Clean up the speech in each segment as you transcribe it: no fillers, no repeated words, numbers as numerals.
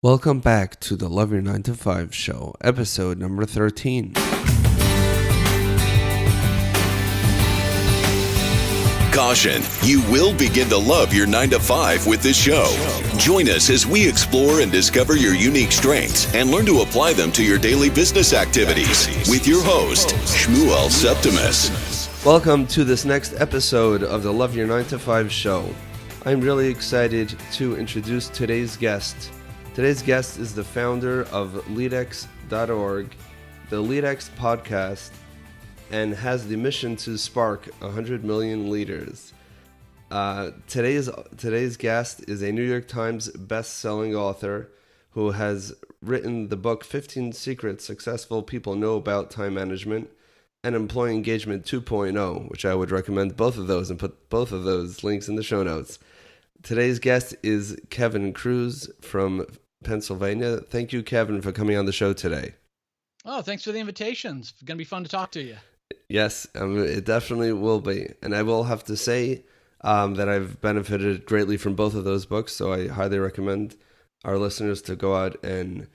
Welcome back to the Love Your 9 to 5 show, episode number 13. Caution, you will begin to love your 9 to 5 with this show. Join us as we explore and discover your unique strengths and learn to apply them to your daily business activities with your host, Shmuel Septimus. Welcome to this next episode of the Love Your 9 to 5 show. I'm really excited to introduce today's guest. Today's guest is the founder of leadx.org, the LeadX podcast, and has the mission to spark 100 million leaders. Today's guest is a New York Times best-selling author who has written the book 15 Secrets Successful People Know About Time Management and Employee Engagement 2.0, which I would recommend both of those and put both of those links in the show notes. Today's guest is Kevin Kruse from Pennsylvania. Thank you, Kevin, for coming on the show today. Oh, thanks for the invitation. It's going to be fun to talk to you. Yes, it definitely will be. And I will have to say that I've benefited greatly from both of those books, so I highly recommend our listeners to go out and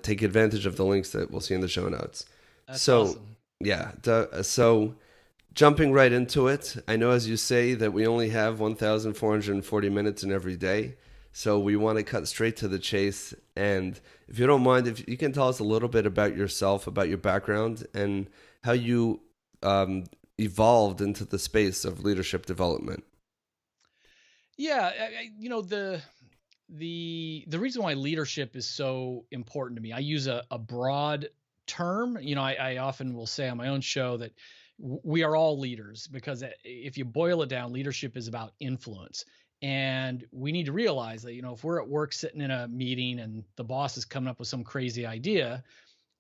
take advantage of the links that we'll see in the show notes. That's awesome. Yeah, so jumping right into it, I know as you say that we only have 1,440 minutes in every day. So we want to cut straight to the chase. And if you don't mind, if you can tell us a little bit about yourself, about your background, and how you evolved into the space of leadership development. Yeah, the reason why leadership is so important to me, I use a broad term. I often will say on my own show that we are all leaders, because if you boil it down, leadership is about influence. And we need to realize that, if we're at work sitting in a meeting and the boss is coming up with some crazy idea,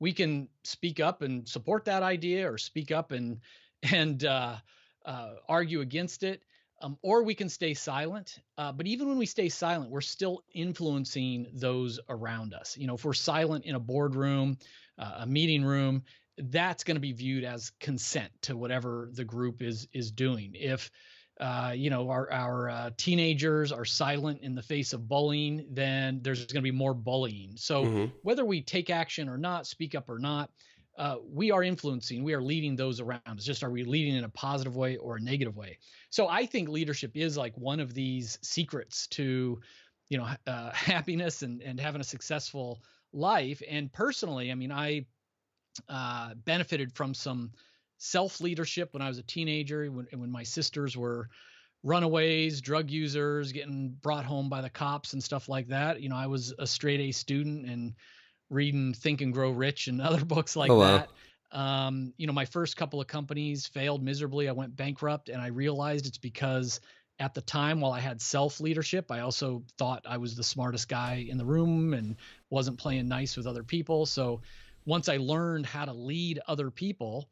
we can speak up and support that idea, or speak up and argue against it, or we can stay silent. But even when we stay silent, we're still influencing those around us. If we're silent in a boardroom, a meeting room, that's going to be viewed as consent to whatever the group is doing. If our teenagers are silent in the face of bullying, then there's going to be more bullying. So whether we take action or not, speak up or not, we are influencing, we are leading those around. It's just, are we leading in a positive way or a negative way? So I think leadership is like one of these secrets to, happiness and having a successful life. And personally, I benefited from some self-leadership when I was a teenager, when my sisters were runaways, drug users, getting brought home by the cops and stuff like that. I was a straight A student and reading Think and Grow Rich and other books like that. My first couple of companies failed miserably. I went bankrupt, and I realized it's because at the time, while I had self-leadership, I also thought I was the smartest guy in the room and wasn't playing nice with other people. So once I learned how to lead other people,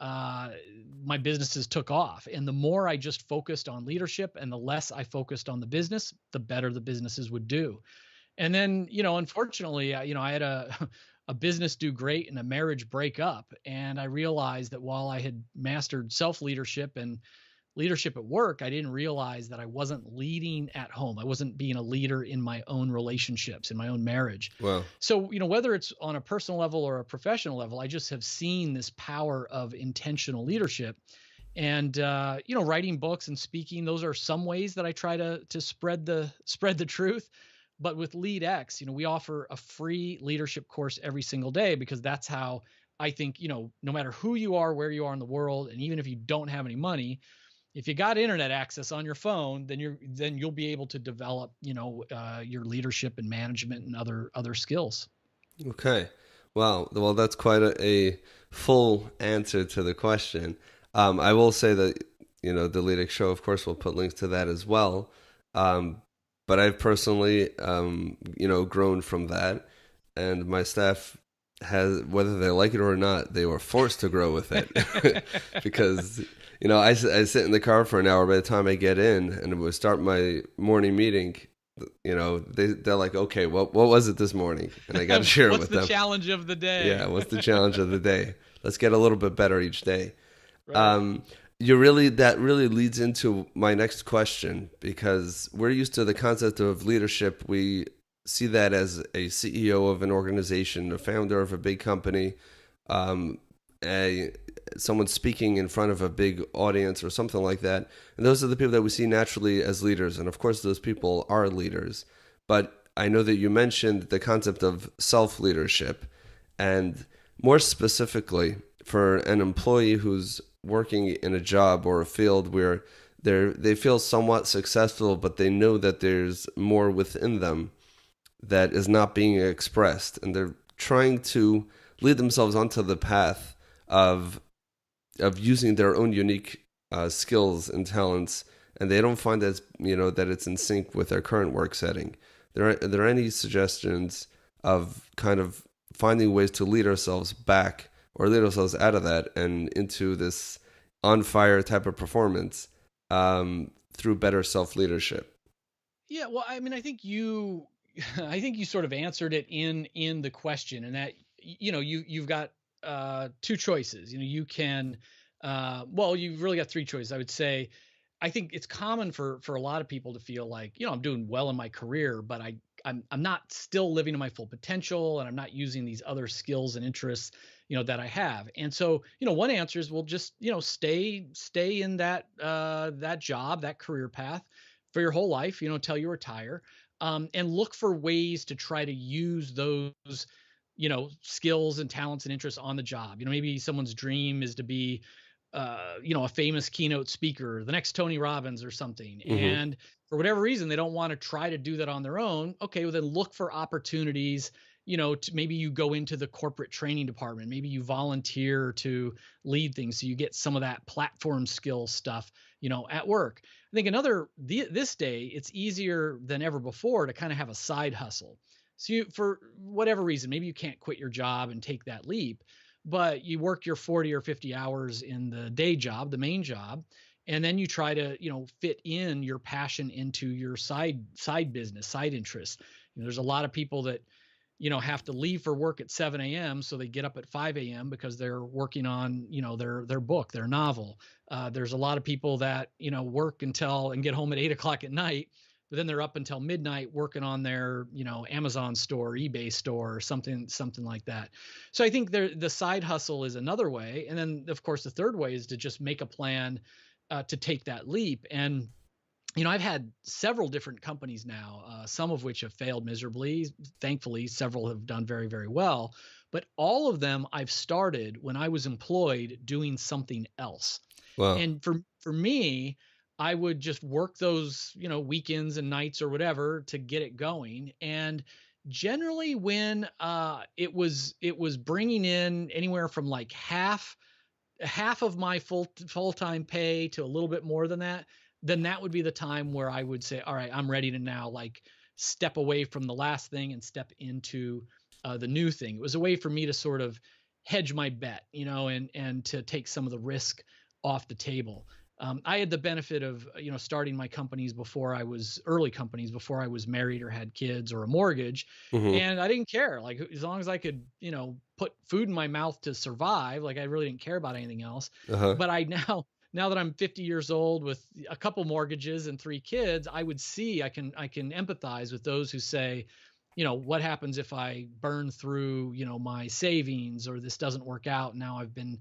my businesses took off. And the more I just focused on leadership and the less I focused on the business, the better the businesses would do. And then, unfortunately, I had a business do great and a marriage break up. And I realized that while I had mastered self-leadership and leadership at work, I didn't realize that I wasn't leading at home. I wasn't being a leader in my own relationships, in my own marriage. Wow. So, whether it's on a personal level or a professional level, I just have seen this power of intentional leadership. And, writing books and speaking, those are some ways that I try to spread the truth. But with LeadX, we offer a free leadership course every single day, because that's how I think, no matter who you are, where you are in the world, and even if you don't have any money, if you got internet access on your phone, then you'll be able to develop, your leadership and management and other skills. Okay. Wow. Well, that's quite a full answer to the question. I will say that, the LeadX show, of course, will put links to that as well. But I've personally, grown from that, and my staff has, whether they like it or not, they were forced to grow with it because, I sit in the car for an hour. By the time I get in and would start my morning meeting, they're like, okay, what was it this morning? And I got to share it with them. What's the challenge of the day? Yeah, what's the challenge of the day? Let's get a little bit better each day. Right. That really leads into my next question, because we're used to the concept of leadership. We see that as a CEO of an organization, a founder of a big company, um, a someone speaking in front of a big audience or something like that. And those are the people that we see naturally as leaders. And of course, those people are leaders. But I know that you mentioned the concept of self leadership. And more specifically, for an employee who's working in a job or a field where they feel somewhat successful, but they know that there's more within them that is not being expressed, and they're trying to lead themselves onto the path of using their own unique skills and talents, and they don't find that that it's in sync with their current work setting. Are there any suggestions of kind of finding ways to lead ourselves back or lead ourselves out of that and into this on fire type of performance through better self leadership? Yeah, well, I mean, I think you I think you sort of answered it in the question, and that you've got two choices. You can well, you've really got three choices. I would say I think it's common for a lot of people to feel like, I'm doing well in my career, but I'm not still living to my full potential, and I'm not using these other skills and interests, that I have. And so, one answer is, well, just, stay in that job, that career path for your whole life, till you retire, and look for ways to try to use those, skills and talents and interests on the job. Maybe someone's dream is to be a famous keynote speaker, the next Tony Robbins or something. Mm-hmm. And for whatever reason, they don't want to try to do that on their own. Okay, well then look for opportunities, to maybe you go into the corporate training department, maybe you volunteer to lead things so you get some of that platform skill stuff, at work. I think this day, it's easier than ever before to kind of have a side hustle. So for whatever reason, maybe you can't quit your job and take that leap, but you work your 40 or 50 hours in the day job, the main job, and then you try to, fit in your passion into your side business, side interest. There's a lot of people that, have to leave for work at 7 a.m. so they get up at 5 a.m. because they're working on, their book, their novel. There's a lot of people that, work until and get home at 8 o'clock at night, but then they're up until midnight working on their, Amazon store, eBay store, or something like that. So I think the side hustle is another way. And then of course, the third way is to just make a plan to take that leap. And, I've had several different companies now, some of which have failed miserably. Thankfully, several have done very, very well, but all of them I've started when I was employed doing something else. Wow. And for me, I would just work those, weekends and nights or whatever to get it going. And generally when it was bringing in anywhere from like half of my full-time pay to a little bit more than that, then that would be the time where I would say, all right, I'm ready to now like step away from the last thing and step into the new thing. It was a way for me to sort of hedge my bet, and to take some of the risk off the table. I had the benefit of, starting my early companies before I was married or had kids or a mortgage. Mm-hmm. And I didn't care. Like, as long as I could, put food in my mouth to survive, like I really didn't care about anything else. Uh-huh. But now that I'm 50 years old with a couple mortgages and 3 kids, I would see, I can empathize with those who say, what happens if I burn through, my savings, or this doesn't work out. Now I've been,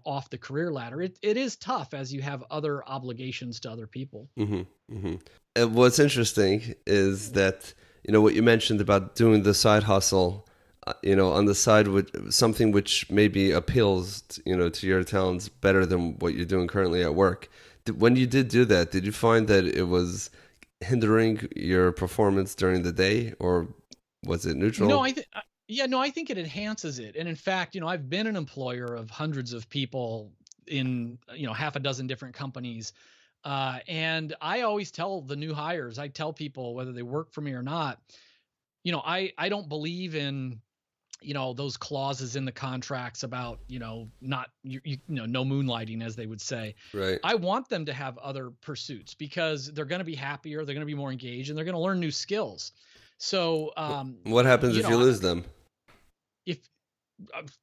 off the career ladder. It is tough as you have other obligations to other people. Mm-hmm. Mm-hmm. And what's interesting is that, what you mentioned about doing the side hustle, on the side with something which maybe appeals, to your talents better than what you're doing currently at work. When you did do that, did you find that it was hindering your performance during the day, or was it neutral? No, I think it enhances it. And in fact, I've been an employer of hundreds of people in, half a dozen different companies. And I always tell the new hires, I tell people whether they work for me or not, I don't believe in, those clauses in the contracts about, not, no moonlighting, as they would say. Right. I want them to have other pursuits because they're going to be happier, they're going to be more engaged, and they're going to learn new skills. So, what happens if you lose them? If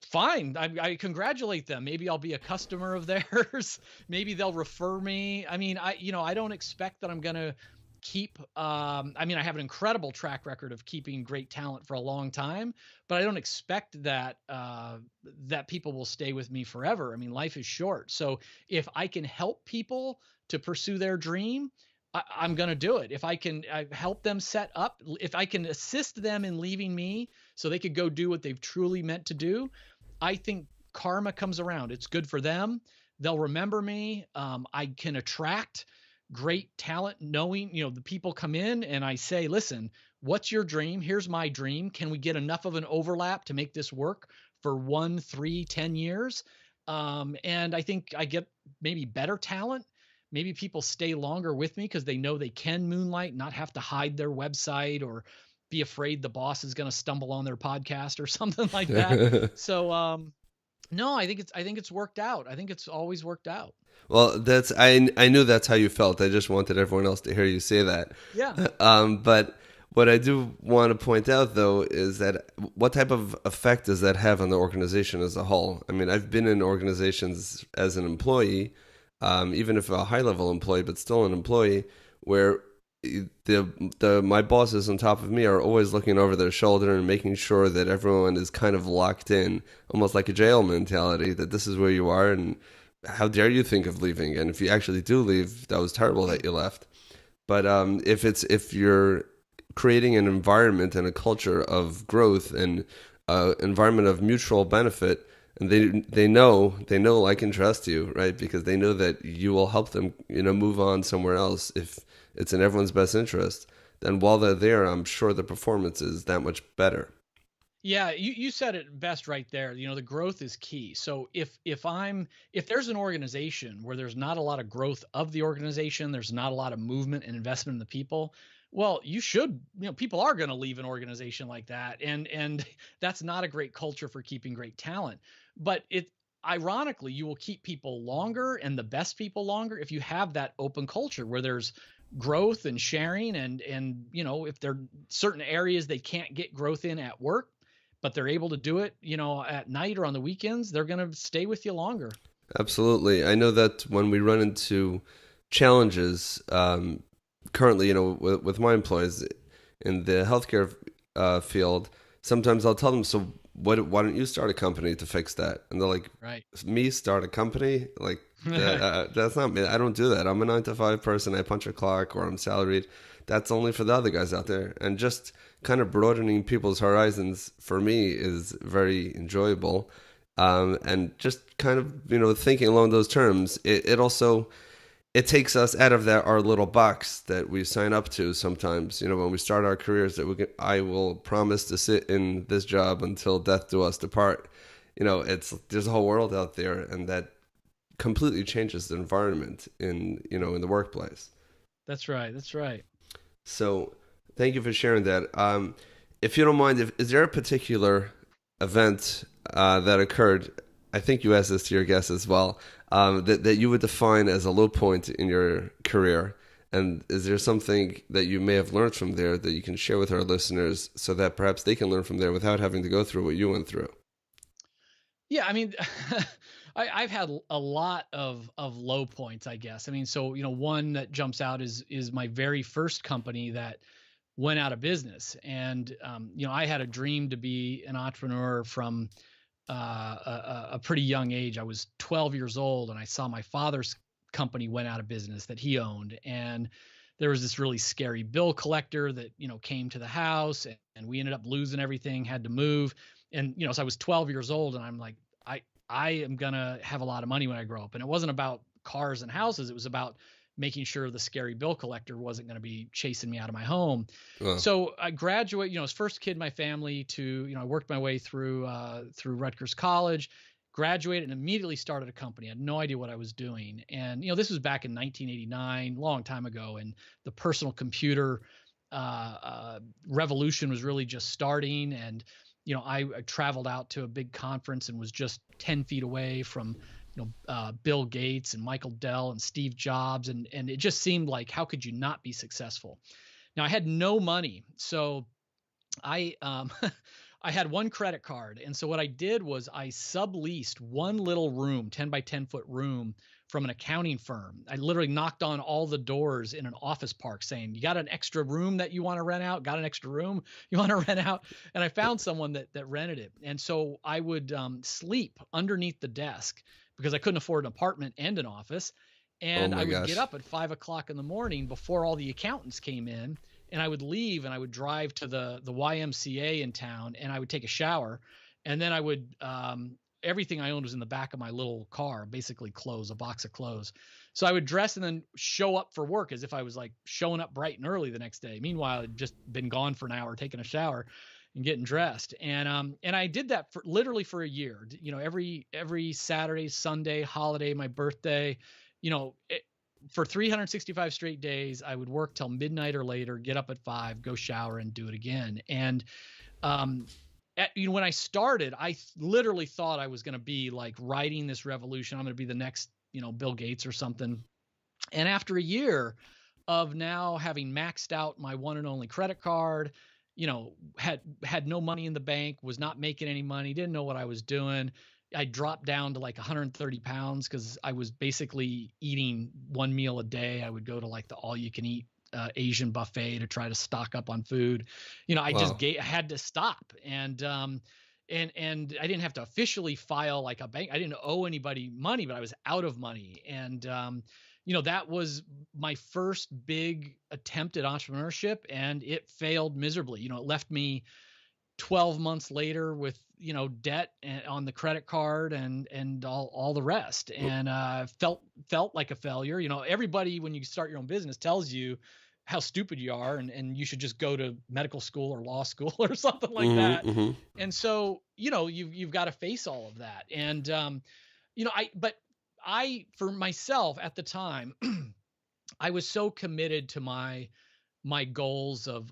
fine, I congratulate them. Maybe I'll be a customer of theirs. Maybe they'll refer me. I mean, I don't expect that I'm going to keep, I mean, I have an incredible track record of keeping great talent for a long time, but I don't expect that, that people will stay with me forever. I mean, life is short. So if I can help people to pursue their dream, I'm going to do it. If I can help them set up, if I can assist them in leaving me so they could go do what they've truly meant to do, I think karma comes around. It's good for them. They'll remember me. I can attract great talent, knowing, the people come in and I say, listen, what's your dream? Here's my dream. Can we get enough of an overlap to make this work for 1, 3, 10 years? And I think I get maybe better talent. Maybe people stay longer with me because they know they can moonlight, not have to hide their website or be afraid the boss is going to stumble on their podcast or something like that. So, no, I think it's worked out. I think it's always worked out. Well, I knew that's how you felt. I just wanted everyone else to hear you say that. Yeah. But what I do want to point out, though, is that what type of effect does that have on the organization as a whole? I mean, I've been in organizations as an employee, even if a high-level employee, but still an employee, where my bosses on top of me are always looking over their shoulder and making sure that everyone is kind of locked in, almost like a jail mentality, that this is where you are and how dare you think of leaving? And if you actually do leave, that was terrible that you left. But if you're creating an environment and a culture of growth and environment of mutual benefit, and they know, like, and trust you, right? Because they know that you will help them, move on somewhere else if it's in everyone's best interest. Then while they're there, I'm sure the performance is that much better. Yeah, you said it best right there. The growth is key. So if there's an organization where there's not a lot of growth of the organization, there's not a lot of movement and investment in the people, well, people are going to leave an organization like that, and that's not a great culture for keeping great talent. But ironically, you will keep people longer and the best people longer if you have that open culture where there's growth and sharing, and if there are certain areas they can't get growth in at work, but they're able to do it, at night or on the weekends, they're going to stay with you longer. Absolutely. I know that when we run into challenges, currently, with my employees in the healthcare field, sometimes I'll tell them, so why don't you start a company to fix that? And they're like, Right. Me start a company? Like, that's not me. I don't do that. I'm a 9 to 5 person. I punch a clock, or I'm salaried. That's only for the other guys out there. And just kind of broadening people's horizons for me is very enjoyable. And just kind of, thinking along those terms, it takes us out of our little box that we sign up to sometimes, when we start our careers, that I will promise to sit in this job until death do us depart. There's a whole world out there, and that completely changes the environment in the workplace. That's right. That's right. So thank you for sharing that. If you don't mind, is there a particular event that occurred, I think you asked this to your guests as well, that you would define as a low point in your career? And is there something that you may have learned from there that you can share with our listeners so that perhaps they can learn from there without having to go through what you went through? Yeah, I mean, I've had a lot of low points, I guess. I mean, so one that jumps out is my very first company that went out of business, and I had a dream to be an entrepreneur from a pretty young age. I was 12 years old, and I saw my father's company went out of business that he owned, and there was this really scary bill collector that came to the house, and we ended up losing everything, had to move, and so I was 12 years old, and I'm like, I am gonna have a lot of money when I grow up. And it wasn't about cars and houses. It was about making sure the scary bill collector wasn't going to be chasing me out of my home. Wow. So I graduate, as first kid in my family to, I worked my way through Rutgers College, graduated, and immediately started a company. I had no idea what I was doing. And, this was back in 1989, long time ago. And the personal computer revolution was really just starting. And, I traveled out to a big conference and was just 10 feet away from, Bill Gates and Michael Dell and Steve Jobs. And it just seemed like, how could you not be successful? Now I had no money. So I had one credit card. And so what I did was I subleased one little room, 10 by 10 foot room, from an accounting firm. I literally knocked on all the doors in an office park saying, "You got an extra room that you want to rent out? Got an extra room you want to rent out?" And I found someone that rented it. And so I would sleep underneath the desk because I couldn't afford an apartment and an office. Oh And I my would get gosh. up at 5 o'clock in the morning before all the accountants came in, and I would leave and I would drive to the YMCA in town, and I would take a shower, and then I would everything I owned was in the back of my little car, basically clothes, a box of clothes. So I would dress and then show up for work as if I was like showing up bright and early the next day. Meanwhile, I'd just been gone for an hour, taking a shower and getting dressed. And I did that for literally for a year. Every Saturday, Sunday, holiday, my birthday, for 365 straight days, I would work till midnight or later, get up at 5, go shower, and do it again. And um, when I started, I literally thought I was going to be like riding this revolution. I'm going to be the next, Bill Gates or something. And after a year of now having maxed out my one and only credit card, had no money in the bank, was not making any money, didn't know what I was doing. I dropped down to like 130 pounds because I was basically eating one meal a day. I would go to like the all you can eat Asian buffet to try to stock up on food. I just Wow. had to stop. And I didn't have to officially file like a bank. I didn't owe anybody money, but I was out of money. And, that was my first big attempt at entrepreneurship, and it failed miserably. It left me 12 months later with, debt on the credit card and all the rest. And, felt like a failure. Everybody, when you start your own business, tells you how stupid you are, and you should just go to medical school or law school or something like that. Hmm. And so, you've got to face all of that. And, but for myself at the time, I was so committed to my goals of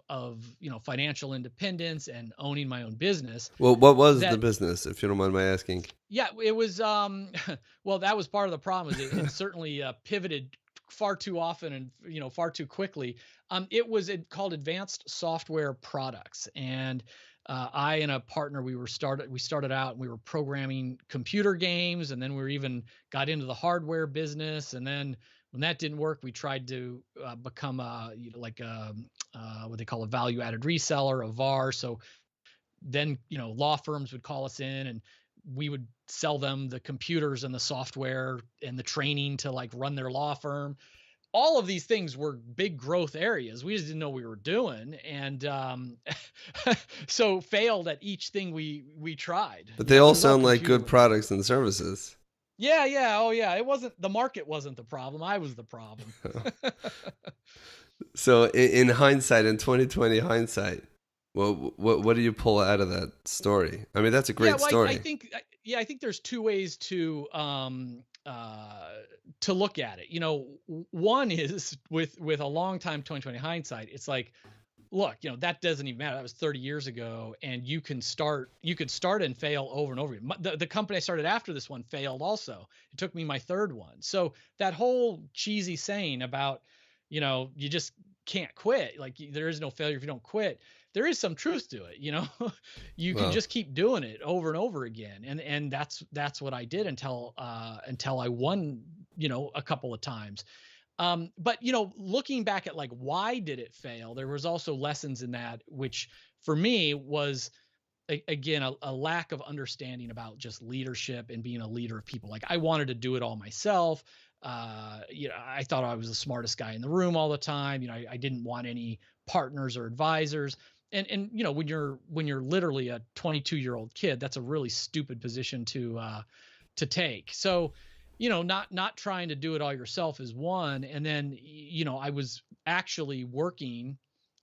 financial independence and owning my own business Well, what was the that, business, if you don't mind my asking? yeah, it was well, that was part of the problem. Is it certainly pivoted far too often and far too quickly. It was called Advanced Software Products. And I and a partner, we started out and we were programming computer games, and then we even got into the hardware business. And then when that didn't work, we tried to become what they call a value added reseller, a VAR. So then, law firms would call us in, and we would sell them the computers and the software and the training to like run their law firm. All of these things were big growth areas. We just didn't know what we were doing. And so failed at each thing we tried. But they all We love sound like computer good work. products and services. Yeah, yeah. Oh yeah. It wasn't, the market wasn't the problem. I was the problem. So in hindsight, in 2020 hindsight, well, what do you pull out of that story? I mean, that's a Yeah, great well, story. I think there's two ways to look at it. One is with a long time 2020 hindsight, it's like, look, that doesn't even matter. That was 30 years ago, and you could start and fail over and over again. The company I started after this one failed also. It took me my third one. So that whole cheesy saying about, you just can't quit. Like there is no failure if you don't quit. There is some truth to it. You can Well, just keep doing it over and over again. And that's what I did until I won, a couple of times. But looking back at like, why did it fail? There was also lessons in that, which for me was again, a lack of understanding about just leadership and being a leader of people. Like I wanted to do it all myself. I thought I was the smartest guy in the room all the time. I didn't want any partners or advisors. And when you're literally a 22-year-old kid, that's a really stupid position to take. So, not trying to do it all yourself is one. And then, I was actually working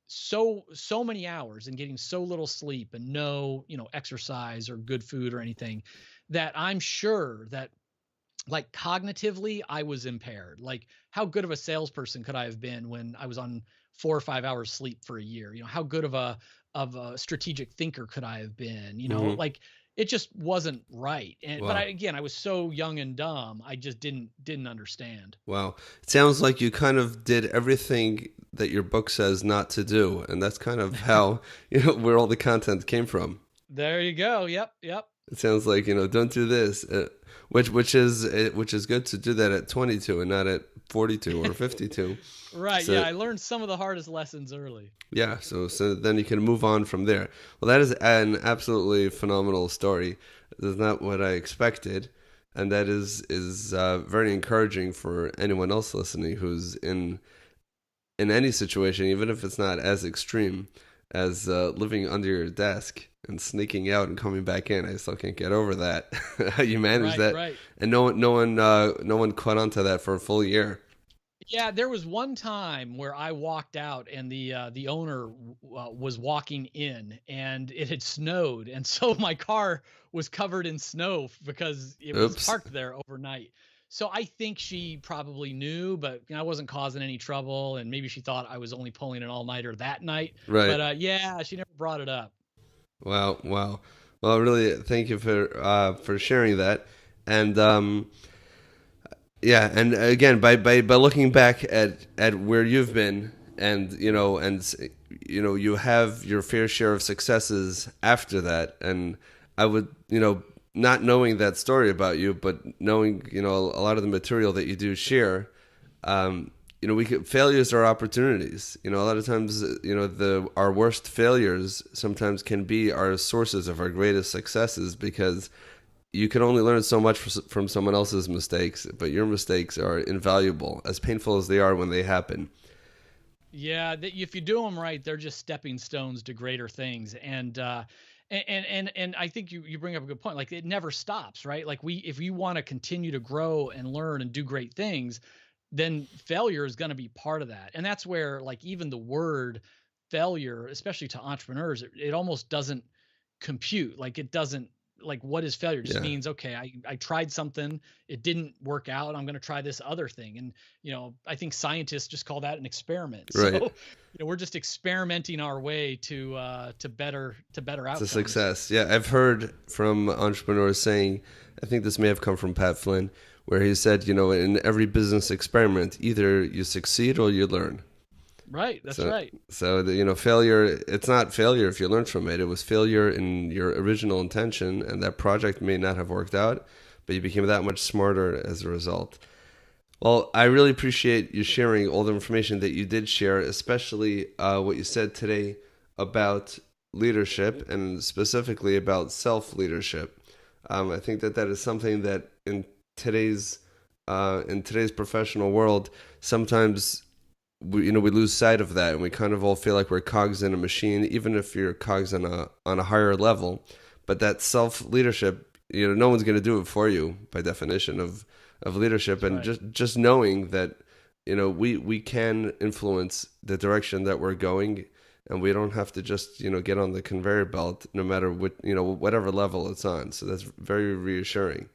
so many hours and getting so little sleep and no, exercise or good food or anything, that I'm sure that like cognitively I was impaired. Like how good of a salesperson could I have been when I was on 4 or 5 hours sleep for a year? How good of a strategic thinker could I have been? hmm. Like it just wasn't right. But Wow. I was so young and dumb. I just didn't understand. Wow. It sounds like you kind of did everything that your book says not to do, and that's kind of how where all the content came from. There you go. Yep. Yep. It sounds like, don't do this, which is good to do that at 22 and not at 42 or 52. Right. Yeah. So I learned some of the hardest lessons early. yeah, so then you can move on from there. Well, that is an absolutely phenomenal story. That's not what I expected, and that is very encouraging for anyone else listening who's in any situation, even if it's not as extreme as living under your desk and sneaking out and coming back in. I still can't get over that. How you manage Right. that, Right. and no one caught on to that for a full year. Yeah, there was one time where I walked out and the owner was walking in and it had snowed and so my car was covered in snow because it was Oops. parked there overnight. So I think she probably knew, but I wasn't causing any trouble and maybe she thought I was only pulling an all-nighter that night. Right. But yeah, she never brought it up. Wow. Wow. Well, really, thank you for sharing that, and yeah, and again, by looking back at where you've been, and you have your fair share of successes after that, and I would, not knowing that story about you, but knowing, a lot of the material that you do share, failures are opportunities. A lot of times, our worst failures sometimes can be our sources of our greatest successes, because you can only learn so much from someone else's mistakes, but your mistakes are invaluable, as painful as they are when they happen. Yeah, if you do them right, they're just stepping stones to greater things. And I think you bring up a good point. Like it never stops, right? Like if you want to continue to grow and learn and do great things, then failure is going to be part of that. And that's where like even the word failure, especially to entrepreneurs, it almost doesn't compute. Like it doesn't like what is failure? It just Yeah, means okay, I tried something, it didn't work out. I'm going to try this other thing. And I think scientists just call that an experiment. So right. we're just experimenting our way to better It's a outcomes. success. Yeah, I've heard from entrepreneurs saying, I think this may have come from Pat Flynn, where he said, in every business experiment, either you succeed or you learn. Right. That's So, right. failure, it's not failure if you learn from it. It was failure in your original intention, and that project may not have worked out, but you became that much smarter as a result. Well, I really appreciate you sharing all the information that you did share, especially what you said today about leadership and specifically about self-leadership. I think that is something that today's in today's professional world, sometimes we lose sight of that, and we kind of all feel like we're cogs in a machine, even if you're cogs on a higher level. But that self leadership, no one's going to do it for you by definition of leadership, That's and right. just knowing that we can influence the direction that we're going, and we don't have to just get on the conveyor belt no matter what whatever level it's on. So that's very reassuring.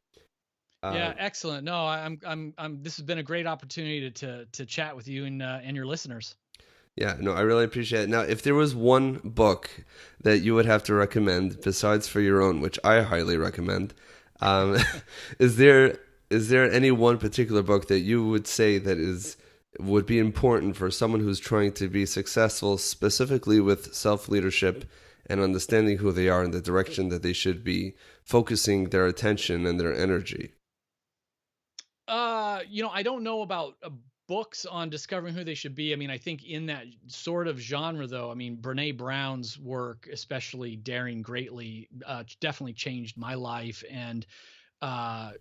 Yeah, Um, excellent. No, I'm. This has been a great opportunity to chat with you and your listeners. Yeah, no, I really appreciate it. Now, if there was one book that you would have to recommend besides for your own, which I highly recommend, um, is there any one particular book that you would say that would be important for someone who's trying to be successful, specifically with self-leadership and understanding who they are and the direction that they should be focusing their attention and their energy? I don't know about books on discovering who they should be. I mean, I think in that sort of genre, though, I mean, Brene Brown's work, especially Daring Greatly, definitely changed my life and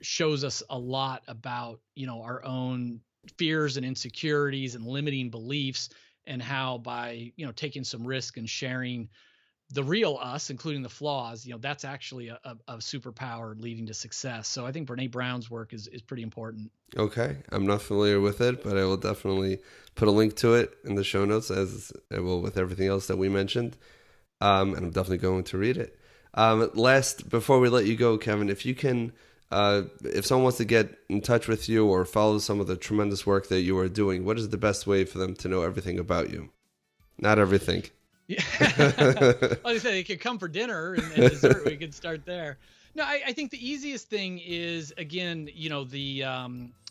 shows us a lot about, our own fears and insecurities and limiting beliefs and how by, taking some risk and sharing the real us, including the flaws, that's actually a superpower leading to success. So I think Brene Brown's work is pretty important. Okay, I'm not familiar with it, but I will definitely put a link to it in the show notes, as I will with everything else that we mentioned. And I'm definitely going to read it. Last, before we let you go, Kevin, if you can, if someone wants to get in touch with you or follow some of the tremendous work that you are doing, what is the best way for them to know everything about you? Not everything. Yeah. Like I said, they could come for dinner and dessert. We could start there. No, I think the easiest thing is again,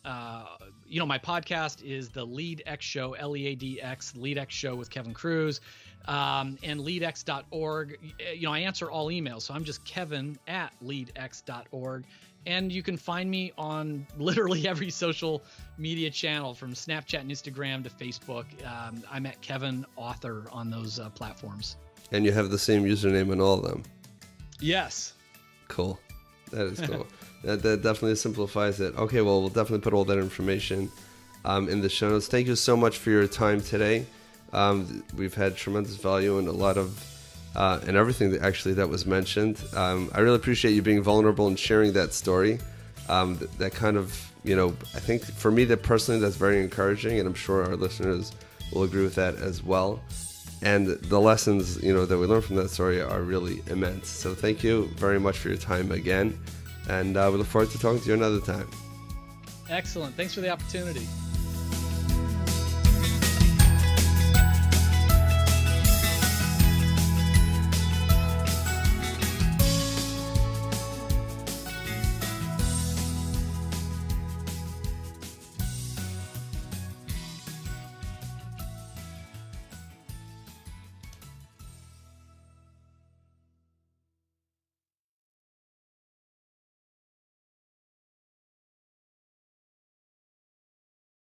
My podcast is the Lead X Show, LEADX, Lead X Show with Kevin Kruse, and leadx.org. I answer all emails, so I'm just kevin@leadx.org. And you can find me on literally every social media channel, from Snapchat and Instagram to Facebook. I'm at Kevin Author on those platforms. And you have the same username in all of them. Yes. Cool. That is cool. that definitely simplifies it. Okay, well, we'll definitely put all that information in the show notes. Thank you so much for your time today. We've had tremendous value and a lot of and everything that was mentioned. I really appreciate you being vulnerable and sharing that story. That kind of, I think for me, that personally, that's very encouraging, and I'm sure our listeners will agree with that as well. And the lessons, that we learned from that story are really immense. So thank you very much for your time again, and we look forward to talking to you another time. Excellent. Thanks for the opportunity.